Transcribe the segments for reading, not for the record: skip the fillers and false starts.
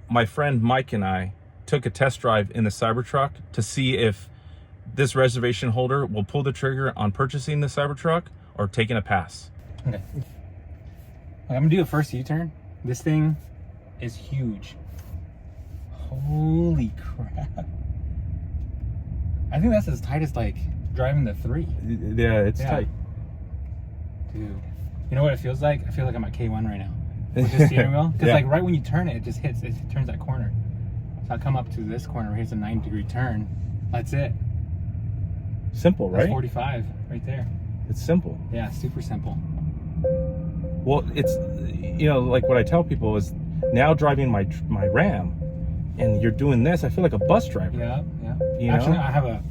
my friend Mike and I took a test drive in the CyberTruck to see if this reservation holder will pull the trigger on purchasing the CyberTruck or taking a pass. Okay. I'm gonna do a first U-turn. This thing is huge. Holy crap. I think that's as tight as like driving the 3. Yeah, it's tight. Dude. You know what it feels like? I feel like I'm at K1 right now. With the steering wheel. Because like right when you turn it, it just hits, it turns that corner. So I come up to this corner, here's a 90-degree turn. That's it. Simple, right? That's 45 right there. It's simple. Yeah, super simple. Well, it's, you know, like what I tell people is now driving my Ram and you're doing this, I feel like a bus driver. Yeah, yeah. You Actually, know? I have a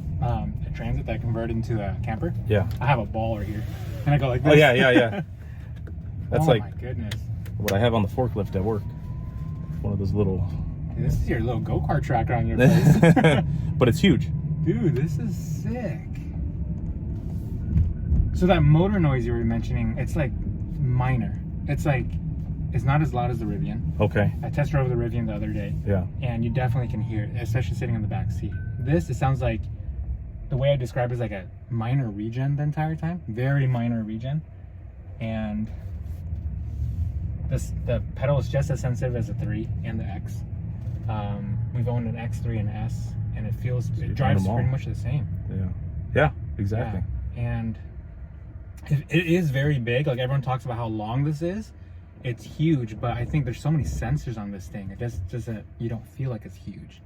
Transit that I converted into a camper. Yeah. I have a baller here. And I go like this. Oh, yeah. That's oh like my goodness. what I have on the forklift at work. One of those little... Dude, this is your little go-kart track on your place. But it's huge. Dude, this is sick. So that motor noise you were mentioning, it's like minor. It's like, it's not as loud as the Rivian. Okay. I test drove the Rivian the other day. Yeah. And you definitely can hear it, especially sitting in the back seat. This, it sounds like, the way I describe it is like a minor regen the entire time. Very minor regen. And the pedal is just as sensitive as the 3 and the X. We've owned an X3 and S, and it drives pretty much the same. Yeah, exactly. Yeah. And it is very big. Like everyone talks about how long this is. It's huge, but I think there's so many sensors on this thing. It just doesn't, you don't feel like it's huge.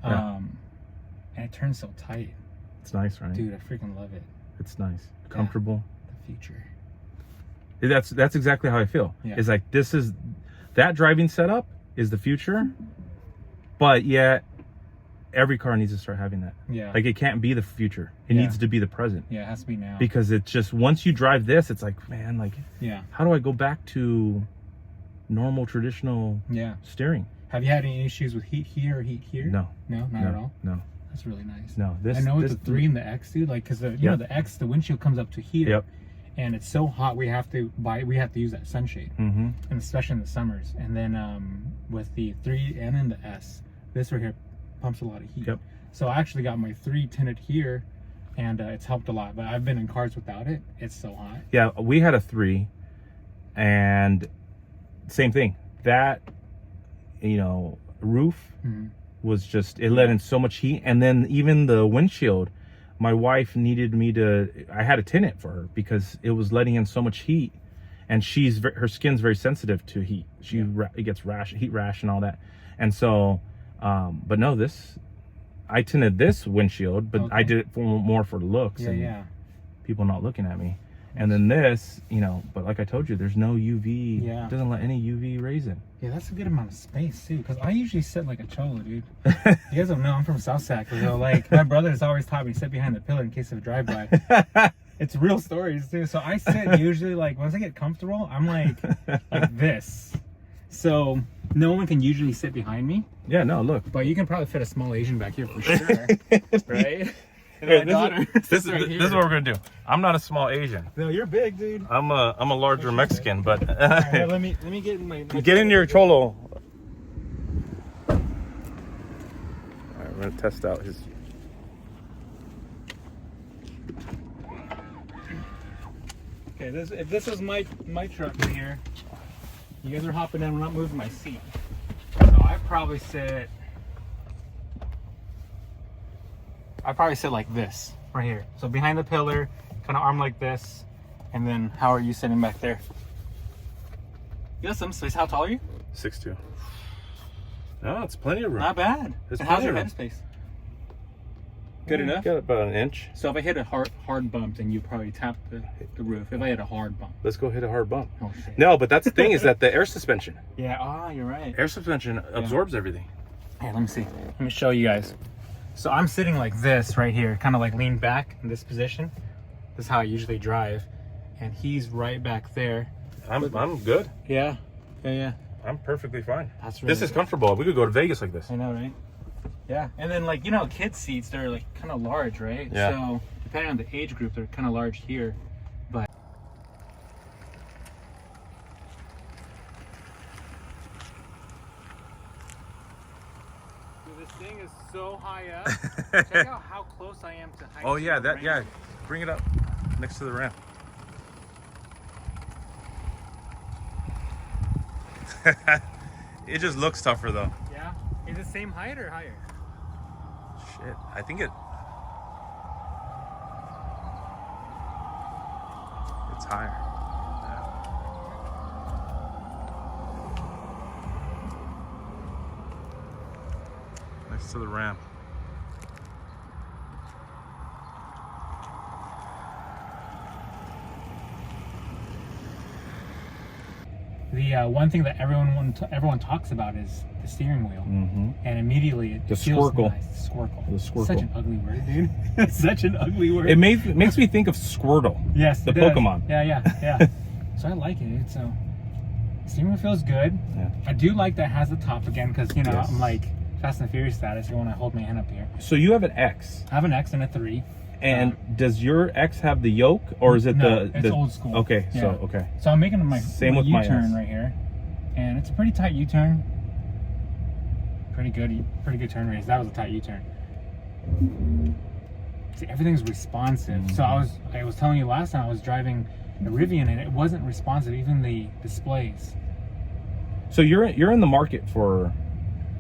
And it turns so tight. It's nice, right? Dude, I freaking love it. It's nice. Comfortable. Yeah, the future. That's exactly how I feel. Yeah. It's like that driving setup is the future, but yet every car needs to start having that. Yeah. Like it can't be the future. It needs to be the present. Yeah, it has to be now. Because it's just, once you drive this, it's like, man, like, how do I go back to normal traditional steering? Have you had any issues with heat here or heat here? No. No, not at all? No. That's really nice. No. I know with the 3 and the X, dude, like, because you know the X, the windshield comes up to here. Yep. And it's so hot we have to use that sunshade. And especially in the summers. And then with the 3 and then the S, this right here pumps a lot of heat. Yep. So I actually got my 3 tinted here, and it's helped a lot. But I've been in cars without it. It's so hot. Yeah, we had a 3, and same thing. That, you know, roof was just, it let in so much heat. And then even the windshield, my wife needed me I had to tint it for her because it was letting in so much heat. And her skin's very sensitive to heat. It gets heat rash and all that. And so, but no, I tinted this windshield, but I did it more for looks and people not looking at me. And then this, you know, but like I told you, there's no UV. Yeah. It doesn't let any UV rays in. Yeah, that's a good amount of space too. Because I usually sit like a cholo, dude. You guys don't know I'm from South Sac. So like my brother has always taught me to sit behind the pillar in case of a drive-by. It's real stories too. So I sit usually like once I get comfortable, I'm like this. So no one can usually sit behind me. Yeah, no, look. But you can probably fit a small Asian back here for sure, right? Hey, this is what we're gonna do. I'm not a small Asian. No, you're big, dude. I'm a larger Mexican, but right, let me get in my get in your cholo. All right, we're gonna test out his. Okay, if this was my truck right here, you guys are hopping in. We're not moving my seat, so I probably sit like this right here. So behind the pillar, kind of arm like this, and then how are you sitting back there? You got some space. How tall are you? 6'2". No, it's plenty of room. Not bad. It's how's your headspace? Good enough? Got about an inch. So if I hit a hard bump, then you probably tap the roof. If I hit a hard bump. Let's go hit a hard bump. Oh, shit. No, but that's the thing is that the air suspension. Yeah, you're right. Air suspension absorbs everything. Hey, let me see. Let me show you guys. So I'm sitting like this right here, kind of like leaned back in this position. This is how I usually drive. And he's right back there. I'm good. Yeah. I'm perfectly fine. That's really This is comfortable. We could go to Vegas like this. I know, right? Yeah. And then like, you know, kids seats, they're like kind of large, right? Yeah. So depending on the age group, they're kind of large here. But So this thing is so high up. Check out how close I am to high. Oh yeah, bring it up next to the ramp. It just looks tougher though. Yeah. Is it same height or higher? Shit, I think it's higher. Next to the ramp. The one thing that everyone talks about is the steering wheel, and immediately it The feels Squircle. nice. Squircle. The Squircle. Such an ugly word, dude. Such an ugly word. It makes me think of Squirtle. Yes, the it does. Pokemon. Yeah. So I like it, dude. So steering wheel feels good. Yeah. I do like that it has the top again because Yes. I'm like Fast and Furious status here when I hold my hand up here. So you have an X. I have an X and a 3. And does your X have the yoke, or is it No, it's old school. Okay, Yeah. so okay. So I'm making my Same with my U-turn S. right here, and it's a pretty tight U-turn. Pretty good turn radius. That was a tight U-turn. See, everything's responsive. So I was telling you last time I was driving a Rivian and it wasn't responsive, even the displays. So you're in the market for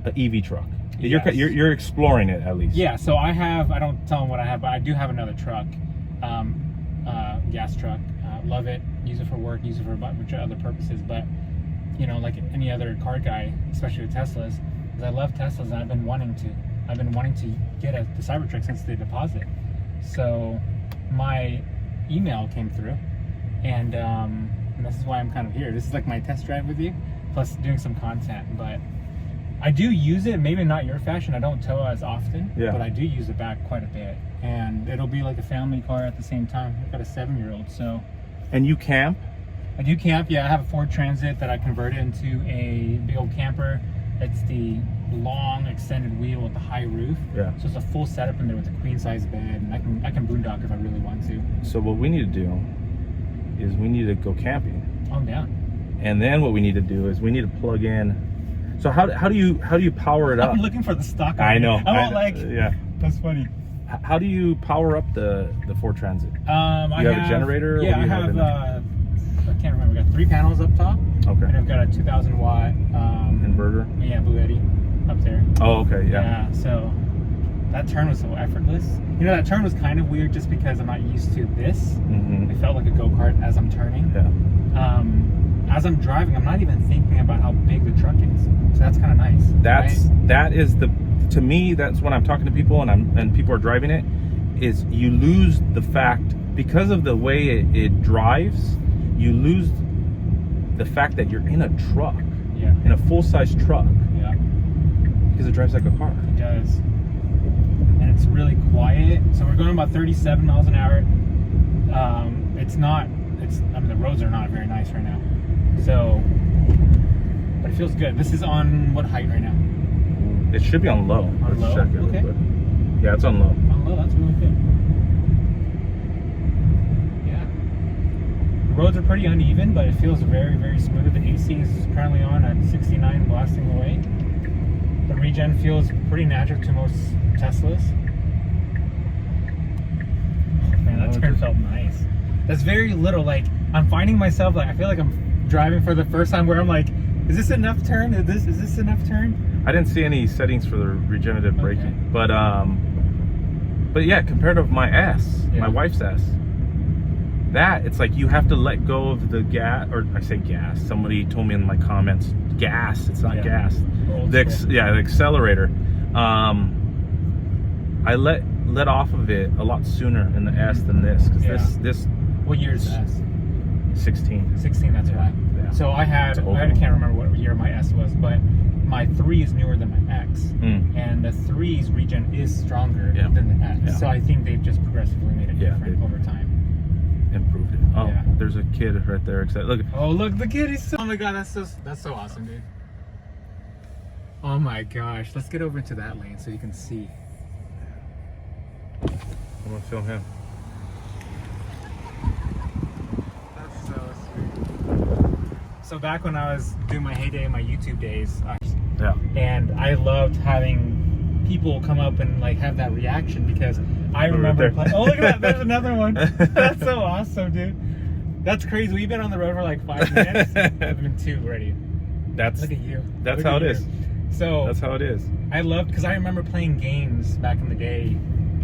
an EV truck. Yes. You're exploring it at least. Yeah, so I don't tell them what I have, but I do have another truck, gas truck. Love it, use it for work, use it for a bunch of other purposes, but you know, like any other car guy, especially with Teslas, because I love Teslas and I've been wanting to get the CyberTruck since the deposit. So my email came through, and this is why I'm kind of here. This is like my test drive with you, plus doing some content, but I do use it, maybe not your fashion. I don't tow as often, but I do use it back quite a bit. And it'll be like a family car at the same time. I've got a 7-year-old, so. And you camp? I do camp, yeah. I have a Ford Transit that I converted into a big old camper. It's the long extended wheel with the high roof. Yeah. So it's a full setup in there with a queen size bed, and I can boondock if I really want to. So what we need to do is we need to go camping. I'm down. And then what we need to do is we need to plug in. So how do you power it up? I'm looking for the stock. I know. Yeah. That's funny. How do you power up the Ford Transit? I have a generator? Yeah, I have. I can't remember. I got 3 panels up top. Okay. And I've got a 2,000 watt inverter. Yeah, Blue Eddy up there. Oh, okay. Yeah. So that turn was so effortless. You know, that turn was kind of weird just because I'm not used to this. It felt like a go-kart as I'm turning. Yeah. As I'm driving, I'm not even thinking about how big the truck is. So that's kind of nice. That is to me, that's when I'm talking to people and people are driving it, is you lose the fact, because of the way it drives, you lose the fact that you're in a truck. Yeah. In a full-size truck. Yeah. Because it drives like a car. It does. And it's really quiet. So we're going about 37 miles an hour. I mean, the roads are not very nice right now. So, but it feels good. This is on what height right now? It should be on low. On low? Check it real Okay. quick. Yeah, it's on low. On low, that's really good. Yeah. The roads are pretty uneven, but it feels very, very smooth. The AC is currently on at 69, blasting away. The regen feels pretty natural to most Teslas. Man, that turn felt nice. That's very little. Like, I'm finding myself, like, I feel like I'm driving for the first time where I'm like, is this enough turn? Is this enough turn? I didn't see any settings for the regenerative braking, but yeah, compared to my S, my wife's S, it's like you have to let go of the gas, or I say gas. Somebody told me in my comments, gas. It's not gas. The accelerator. I let off of it a lot sooner in the S than this, because this. What year is S? 16. 16. That's why. Yeah. So I can't remember what year my S was, but my 3 is newer than my X, and the 3's regen is stronger than the X. Yeah. So I think they've just progressively made it different over time. Improved it. Oh, there's a kid right there. Look. Oh, look, the kid is so. Oh my god, that's so awesome, dude. Oh my gosh, let's get over into that lane so you can see. I'm gonna film him. That's so sweet. So back when I was doing my heyday, my YouTube days, and I loved having people come up and like have that reaction, because I Right remember there. oh, look at that, there's another one. That's so awesome, dude. That's crazy. We've been on the road for like 5 minutes. I've been 2 already. That's Look at you. That's Look how at it you. is. So That's how it is. I love, because I remember playing games back in the day,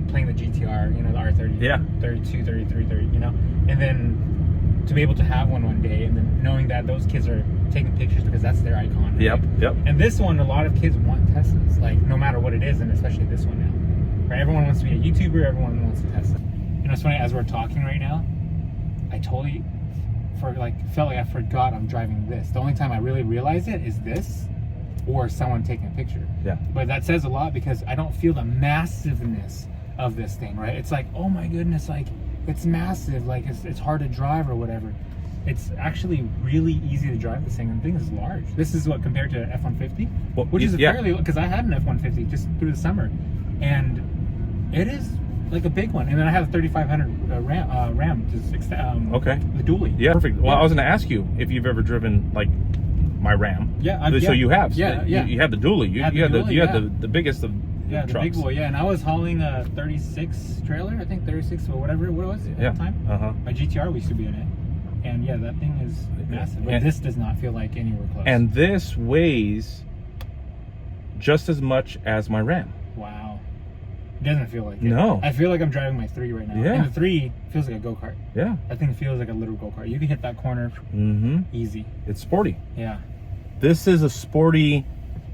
playing the GTR, you know, the R30, Yeah. 32, 33, 30, you know, and then to be able to have one day, and then knowing that those kids are taking pictures because that's their icon. Right? Yep. Yep. And this one, a lot of kids want Teslas, like no matter what it is, and especially this one now. Right? Everyone wants to be a YouTuber. Everyone wants a Tesla. You know, it's funny, as we're talking right now, I totally felt like I forgot I'm driving this. The only time I really realize it is this, or someone taking a picture. Yeah. But that says a lot, because I don't feel the massiveness of this thing, right? It's like, oh my goodness, like it's massive, like it's hard to drive or whatever. It's actually really easy to drive this thing, and the thing is large. This is what, compared to F-150, Well, which is yeah. fairly, because I had an F-150 just through the summer, and it is like a big one. And then I have a 3500 Ram, just Okay. the dually. Yeah. Perfect. Well, Yeah. I was going to ask you if you've ever driven like my Ram. Yeah, So you have. Yeah, You, yeah. you had the dually. You, Had the you had dually, you had yeah. the biggest of Yeah, the trucks. big boy, yeah. And I was hauling a 36 trailer, I think 36 or whatever it was at Yeah. the time. Uh-huh. My GTR used to be in it. And yeah, that thing is massive. But And- this does not feel like anywhere close. And this weighs just as much as my Ram. wow. It doesn't feel like it. No. I feel like I'm driving my 3 right now. Yeah. And the 3 feels like a go-kart. Yeah. That thing feels like a literal go-kart. You can hit that corner Mm-hmm. easy. It's sporty. Yeah. This is a sporty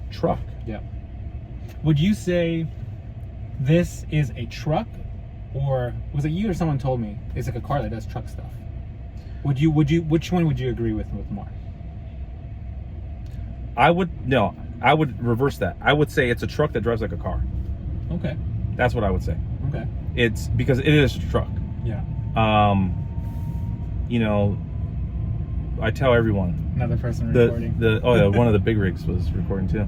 truck. Yeah. Would you say this is a truck, or was it you or someone told me it's like a car that does truck stuff? Which one would you agree with more? I would reverse that. I would say it's a truck that drives like a car. Okay. That's what I would say. Okay. It's because it is a truck. Yeah. You know, I tell everyone Another person recording. one of the big rigs was recording too.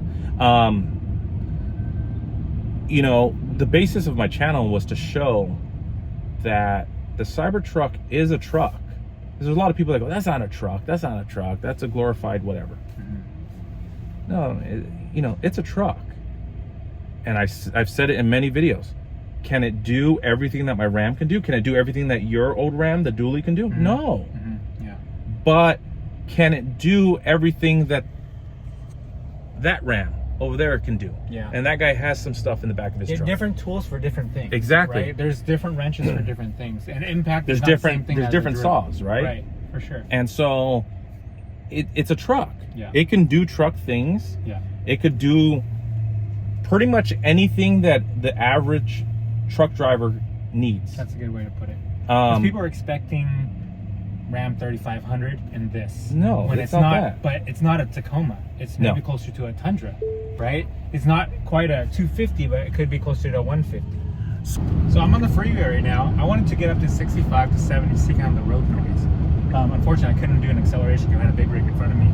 You know, the basis of my channel was to show that the Cybertruck is a truck. There's a lot of people that go, that's not a truck, that's not a truck, that's a glorified whatever. Mm-hmm. No, you know, it's a truck. And I've said it in many videos. Can it do everything that my Ram can do? Can it do everything that your old Ram, the dually, can do? Mm-hmm. No. Mm-hmm. Yeah. But can it do everything that Ram over there can do? Yeah. And that guy has some stuff in the back of his truck. Different tools for different things. Exactly. Right? There's different wrenches for different things, and impact. There's is not the different same thing there's as a different drill. saws, right? Right. For sure. And so it's a truck. Yeah. It can do truck things. Yeah. It could do pretty much anything that the average truck driver needs. That's a good way to put it. Because people are expecting Ram 3500 and this. No, when it's not that. But it's not a Tacoma. It's No. maybe closer to a Tundra, right? It's not quite a 250, but it could be closer to a 150. So I'm on the freeway right now. I wanted to get up to 65 to 70 to see kind of the road noise. Unfortunately, I couldn't do an acceleration because I had a big rig in front of me.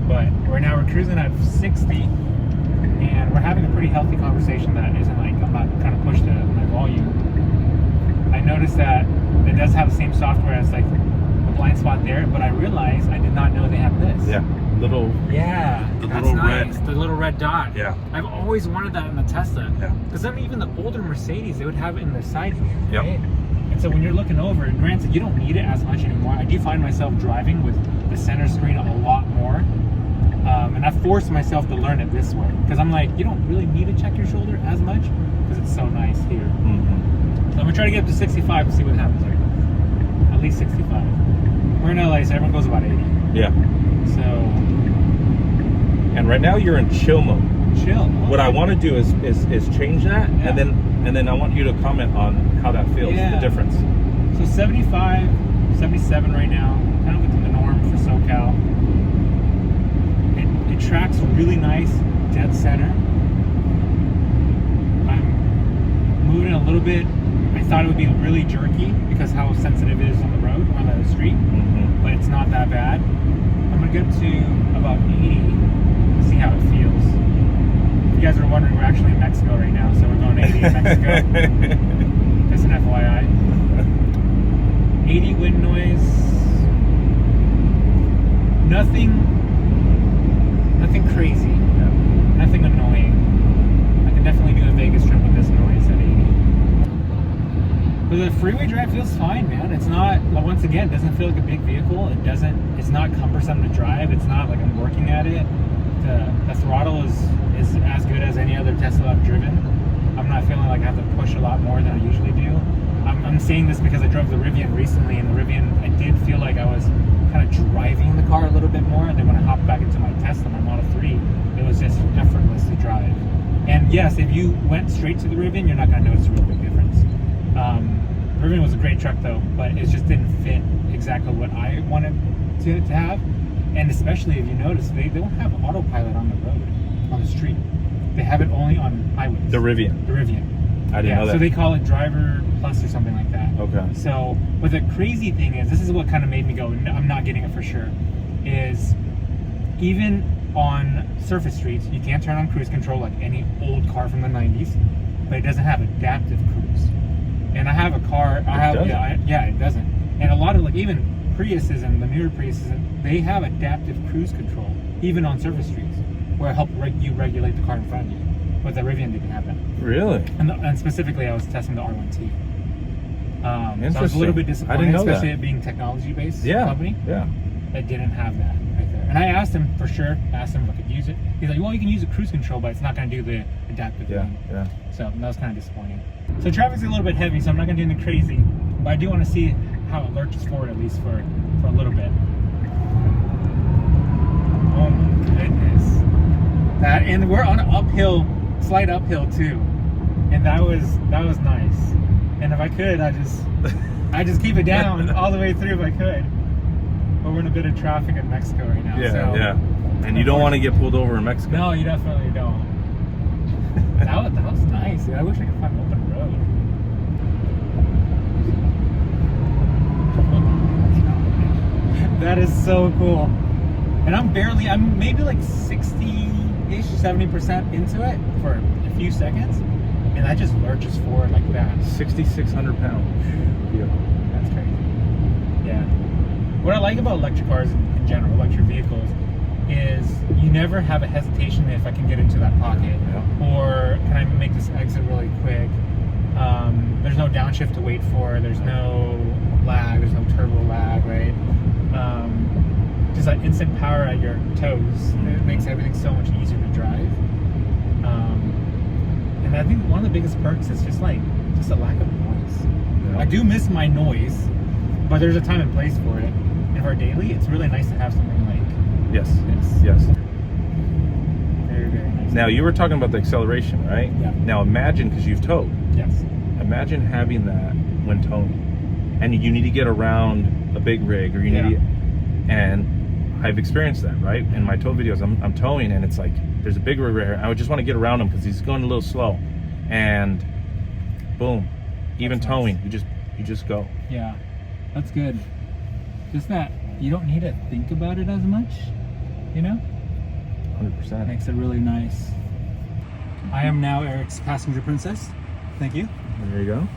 But right now we're cruising at 60, and we're having a pretty healthy conversation that isn't like, I'm not trying to push my volume. I noticed that it does have the same software as like a blind spot there, but I realized I did not know they have this. Yeah. Little Yeah, The that's little nice. red. The little red dot. Yeah. I've always wanted that in the Tesla. Yeah. Because then even the older Mercedes, they would have it in the side view, Yep. right? And so when you're looking over, granted, you don't need it as much anymore. I do find myself driving with the center screen a lot more. And I forced myself to learn it this way. Because I'm like, you don't really need to check your shoulder as much because it's so nice here. Mm-hmm. So I'm going to try to get up to 65 to see what happens here. At least 65. We're in LA, so everyone goes about 80. Yeah. So, And right now you're in chill mode. chill. What I want to do is change that, Yeah. and then I want you to comment on how that feels, Yeah. the difference. So 75, 77 right now, kind of within the norm for SoCal. It tracks really nice, dead center. I'm moving a little bit. I thought it would be really jerky because how sensitive it is on the road, on the street, Mm-hmm. but it's not that bad. I'm gonna get to about 80, see how it feels. If you guys are wondering, we're actually in Mexico right now, so we're going 80 in Mexico. Just an FYI. 80 wind noise. Nothing crazy. Nothing annoying. I can definitely do a the freeway drive feels fine, man. It's not, once again, it doesn't feel like a big vehicle. It's not cumbersome to drive. It's not like I'm working at it. The throttle is as good as any other Tesla I've driven. I'm not feeling like I have to push a lot more than I usually do. I'm saying this because I drove the Rivian recently, and the Rivian, I did feel like I was kind of driving the car a little bit more, and then when I hopped back into my Tesla, my Model 3, it was just effortless to drive. And yes, if you went straight to the Rivian, you're not going to notice a real big difference. Rivian was a great truck though, but it just didn't fit exactly what I wanted to have. And especially if you notice, they don't have autopilot on the road, on the street. They have it only on highways. The Rivian. The Rivian. I didn't know that. So they call it Driver Plus or something like that. Okay. So, but the crazy thing is, this is what kind of made me go, I'm not getting it for sure, is even on surface streets, you can't turn on cruise control like any old car from the 90s, but it doesn't have adaptive cruise. And I have a car, it doesn't. And a lot of, like, even Priuses and the newer Priuses, they have adaptive cruise control, even on surface streets, where it helps you regulate the car in front of you. But the Rivian didn't have that. Really? And specifically, I was testing the R1T. So I was a little bit disappointed, I didn't know especially that. it being technology-based Yeah. company. Yeah. That didn't have that right there. And I asked him for sure. Asked him if I could use it. He's like, well, you can use the cruise control, but it's not going to do the adaptive. Yeah. thing. Yeah. So that was kind of disappointing. So traffic's a little bit heavy, so I'm not going to do anything crazy. But I do want to see how it lurches forward at least for a little bit. Oh my goodness. And we're on an uphill, slight uphill too. And that was nice. And if I could, I just keep it down all the way through if I could. But we're in a bit of traffic in Mexico right now. Yeah, so. yeah. And you don't want to get pulled over in Mexico. No, you definitely don't. that was nice. Dude. I wish I could find an open road. That is so cool. And I'm maybe like 60-ish, 70% into it for a few seconds. And that just lurches forward like that. 6,600 pound vehicle. That's crazy. Yeah. What I like about electric cars in general, electric vehicles, is you never have a hesitation if I can get into that pocket. Yeah. Or can I make this exit really quick? There's no downshift to wait for. There's no lag. There's no turbo lag, right? Just that instant power at your toes. It makes everything so much easier to drive. And I think one of the biggest perks is just a lack of noise. Yeah. I do miss my noise, but there's a time and place for it. And for daily, it's really nice to have something like Yes. this. Yes. Very, very nice. Now, you were talking about the acceleration, right? Yeah. Now, imagine, because you've towed, Yes. imagine having that when towing. And you need to get around a big rig, or you need to, and I've experienced that, right? In my tow videos, I'm towing, and it's like, there's a big rig right here. I would just want to get around him because he's going a little slow. And boom, even That's towing, nice. you just go. Yeah. That's good. Just that you don't need to think about it as much, you know? 100%. Makes it really nice. I am now Eric's passenger princess. Thank you. There you go.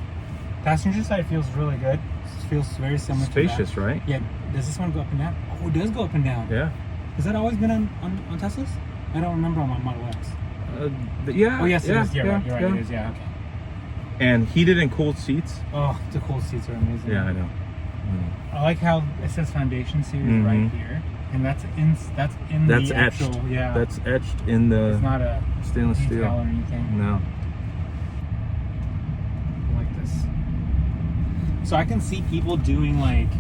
Passenger side feels really good. It feels very similar Spacious, to that. right? Yeah. Does this one go up and down? Oh, it does go up and down. Yeah. Has that always been on Teslas? I don't remember on my Model X. Yeah. Oh, yes, yeah, it is. You're right. yeah. It is. Yeah, okay. And heated and cooled seats. Oh, the cool seats are amazing. Yeah, I know. I like how it says Foundation Series right here. And that's in That's the etched. actual, yeah. That's etched in the It's not a stainless detail steel. or anything. No. I like this. So I can see people doing like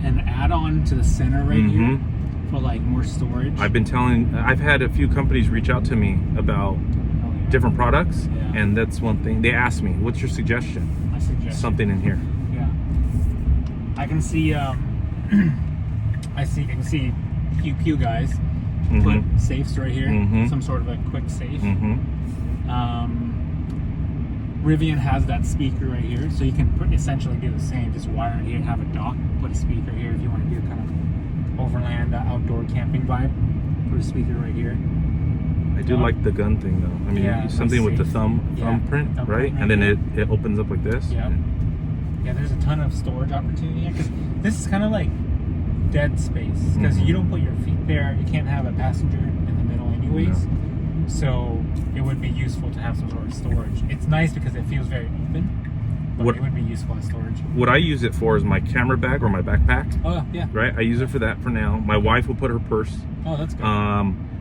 an add-on to the center right here for like more storage. I've had a few companies reach out to me about different products, and that's one thing. They asked me, what's your suggestion? I suggest Something in here. Yeah. I can see I can see pew guys put safes right here. Some sort of a quick safe. Rivian has that speaker right here, so you can essentially do the same. Just wire it here, have a dock, put a speaker here if you want to do kind of overland outdoor camping vibe. Put a speaker right here. I do like the gun thing though. I mean, something with the thumbprint, right? And then it opens up like this. Yeah. Yeah, there's a ton of storage opportunity here because this is kind of like dead space because you don't put your feet there. You can't have a passenger in the middle anyways. No. So it would be useful to have some sort of storage. It's nice because it feels very open. but it would be useful as storage. What I use it for is my camera bag or my backpack. Oh, yeah. Right? I use it for that for now. My wife will put her purse. Oh, that's good.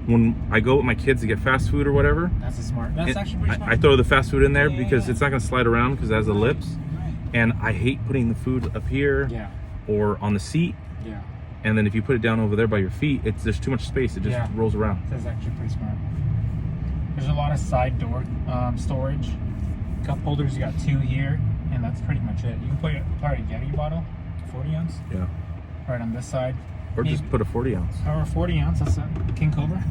When I go with my kids to get fast food or whatever, That's actually pretty smart. I throw the fast food in there Yeah, because yeah. it's not going to slide around because it has the lips. Right. And I hate putting the food up here Yeah. or on the seat. Yeah. And then if you put it down over there by your feet, there's too much space. It just rolls around. That's actually pretty smart. There's a lot of side door storage. Cup holders, you got 2 here, and that's pretty much it. You can put a Yeti bottle, 40 ounce, Yeah. right on this side. Or just put a 40 ounce. Or 40 ounce, that's a King Cobra.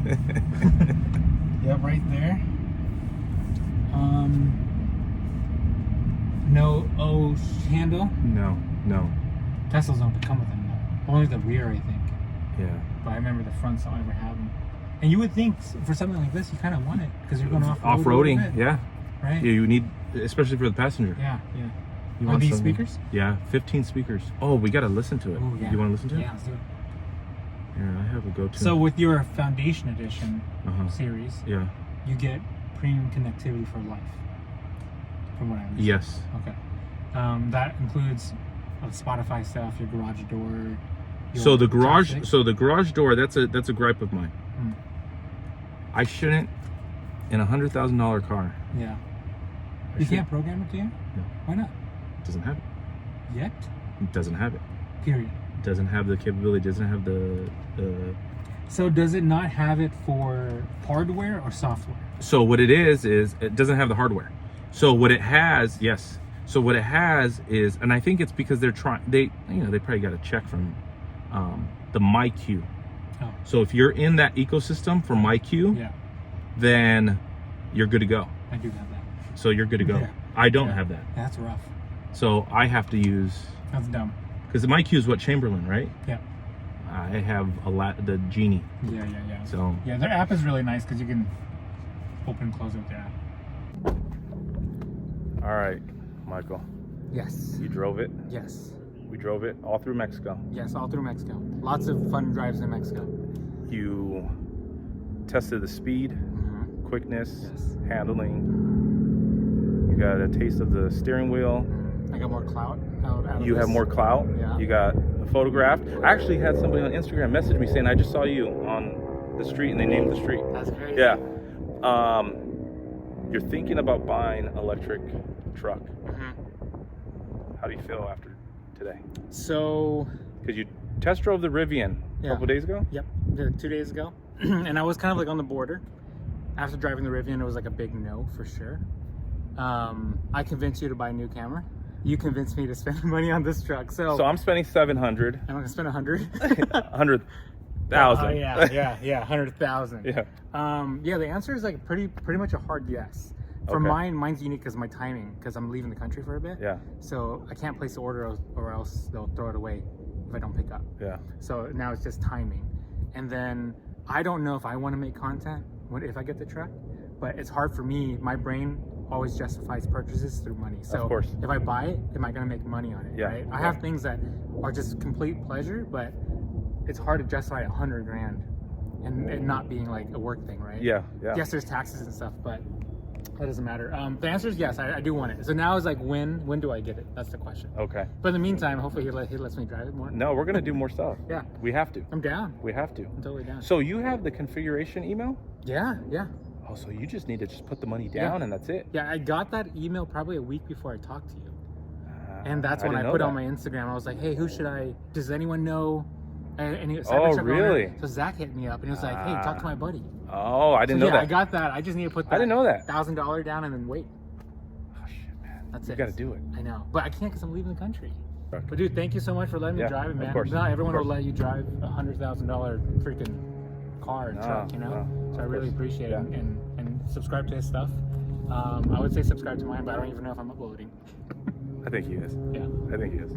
Yep, right there. No O handle. No. Teslas don't come with them though. Only the rear, I think. Yeah. But I remember the fronts don't ever have them. And you would think for something like this, you kind of want it because you're going off-roading. Yeah. Right. Yeah, you need, especially for the passenger. Yeah. You Are want these something- speakers? Yeah, 15 speakers. Oh, we got to listen to it. Ooh, yeah. You want to listen to it? Yeah, let's do it. Yeah, I have a go-to. So with your Foundation Edition series, Yeah. you get premium connectivity for life. From what I understand. Yes. Okay. That includes Spotify stuff, your garage door. So the garage, chopstick. door. That's a gripe of mine. Mm. I shouldn't in $100,000 car. Yeah. You can't program it, do you? No. Why not? It doesn't have it. Yet? It doesn't have it. Period. It doesn't have the capability. It doesn't have the. So does it not have it for hardware or software? So what it is it doesn't have the hardware. So what it has, yes. So what it has is, and I think it's because they're trying. They probably got a check from the MyQ. Oh. So if you're in that ecosystem for MyQ, Yeah. then you're good to go. I do have that. So you're good to go. Yeah. I don't have that. That's rough. So I have to use, That's dumb. because the MyQ is what, Chamberlain, right? Yeah. I have the Genie. Yeah. So Yeah, their app is really nice because you can open and close it with their app. all right, Michael, Yes. you drove it. Yes. We drove it all through Mexico. Yes, all through Mexico. Lots of fun drives in Mexico. You tested the speed, Mm-hmm. quickness, Yes. handling. You got a taste of the steering wheel. I got more clout out of You this. have more clout. Yeah. You got photographed. I actually had somebody on Instagram message me saying, I just saw you on the street, and they named the street. That's crazy. Yeah. You're thinking about buying an electric truck. Mm-hmm. How do you feel after today? So, Because you test drove the Rivian a couple days ago? yep, 2 days ago. And I was kind of like on the border. After driving the Rivian, it was like a big no for sure. I convinced you to buy a new camera. You convinced me to spend money on this truck. So I'm spending $700. I'm gonna spend 100. 100,000. Yeah, 100,000. Yeah. Yeah, the answer is like pretty much a hard yes. For Okay. mine's unique because my timing, because I'm leaving the country for a bit. Yeah. So I can't place the order or else they'll throw it away if I don't pick up. Yeah. So now it's just timing. And then I don't know if I want to make content if I get the truck, but it's hard for me. My brain always justifies purchases through money. So Of course. if I buy it, am I going to make money on it? Yeah. Right? I have things that are just complete pleasure, but it's hard to justify $100,000 and it not being like a work thing, right? Yeah. Yes, there's taxes and stuff, but that doesn't matter. The answer is yes, I do want it. So now is like when do I get it? That's the question. Okay. But in the meantime, hopefully he lets me drive it more. No, we're gonna do more stuff. Yeah. We have to. I'm down. We have to. I'm totally down. So you have the configuration email? Yeah. Oh, so you just need to just put the money down and that's it. Yeah, I got that email probably a week before I talked to you. And that's when I didn't put know on that. my Instagram, I was like, hey, does anyone know any Oh, CyberTruck owner? really? So Zach hit me up and he was like, hey, talk to my buddy. Oh, I didn't know that. I got that. I just need to put that I didn't know that. $1,000 down and then wait. Oh shit, man. That's You it. gotta do it. I know. But I can't because I'm leaving the country. Okay. But dude, thank you so much for letting me Yeah, drive it, of man. course. Not everyone Of will course. let you drive a $100,000 freaking car and truck, you know? no, So I of really course. appreciate Yeah. it and subscribe to his stuff. I would say subscribe to mine, but I don't even know if I'm uploading. I think he is. Yeah. I think he is.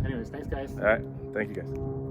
Anyways, thanks guys. All right. Thank you guys.